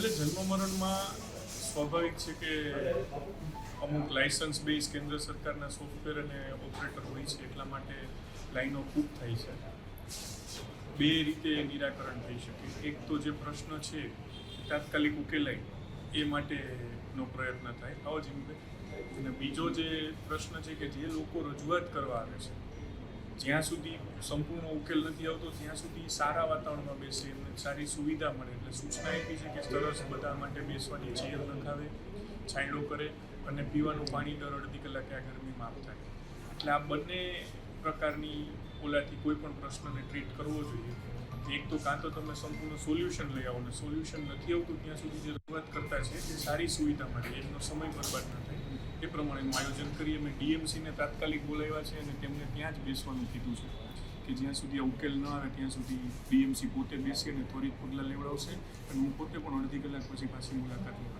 એટલે જન્મ મરણમાં સ્વાભાવિક છે કે અમુક લાયસન્સ બેઝ કેન્દ્ર સરકારના સોફ્ટવેર અને ઓપરેટર હોય છે, એટલા માટે લાઈનો ખૂબ થાય છે. બે રીતે નિરાકરણ થઈ શકે. એક તો જે પ્રશ્ન છે તાત્કાલિક ઉકેલાય એ માટેનો પ્રયત્ન થાય, આવો જ અને બીજો જે પ્રશ્ન છે કે જે લોકો રજૂઆત કરવા આવે છે, જ્યાં સુધી સંપૂર્ણ ઉકેલ નથી આવતો ત્યાં સુધી સારા વાતાવરણમાં બેસે, એમને સારી સુવિધા મળે. એટલે સૂચના આપી છે કે સરસ બધા માટે બેસવાની ચેર નખાવે, છાંયડો કરે અને પીવાનું પાણી દર અડધી કલાકે આ ગરમીમાં આપતા. એટલે આ બંને પ્રકારની ઓલાથી કોઈ પણ પ્રશ્નને ટ્રીટ કરવો જોઈએ. એક તો કાં તો તમે સંપૂર્ણ સોલ્યુશન લઈ આવો, ને સોલ્યુશન નથી આવતું ત્યાં સુધી જે રજૂઆત કરતા છે તે સારી સુવિધા મળે, એમનો સમય બરબાદ ન થાય એ પ્રમાણેનું આયોજન કરી. અમે ડીએમસીને તાત્કાલિક બોલાવ્યા છે અને તેમને ત્યાં જ બેસવાનું કીધું છે કે જ્યાં સુધી આ ઉકેલ ન આવે ત્યાં સુધી ડીએમસી પોતે બેસી અને ત્વરિત પગલાં લેવડાવશે. અને હું પોતે પણ અડધી કલાક પછી પાછી મુલાકાત લઉં.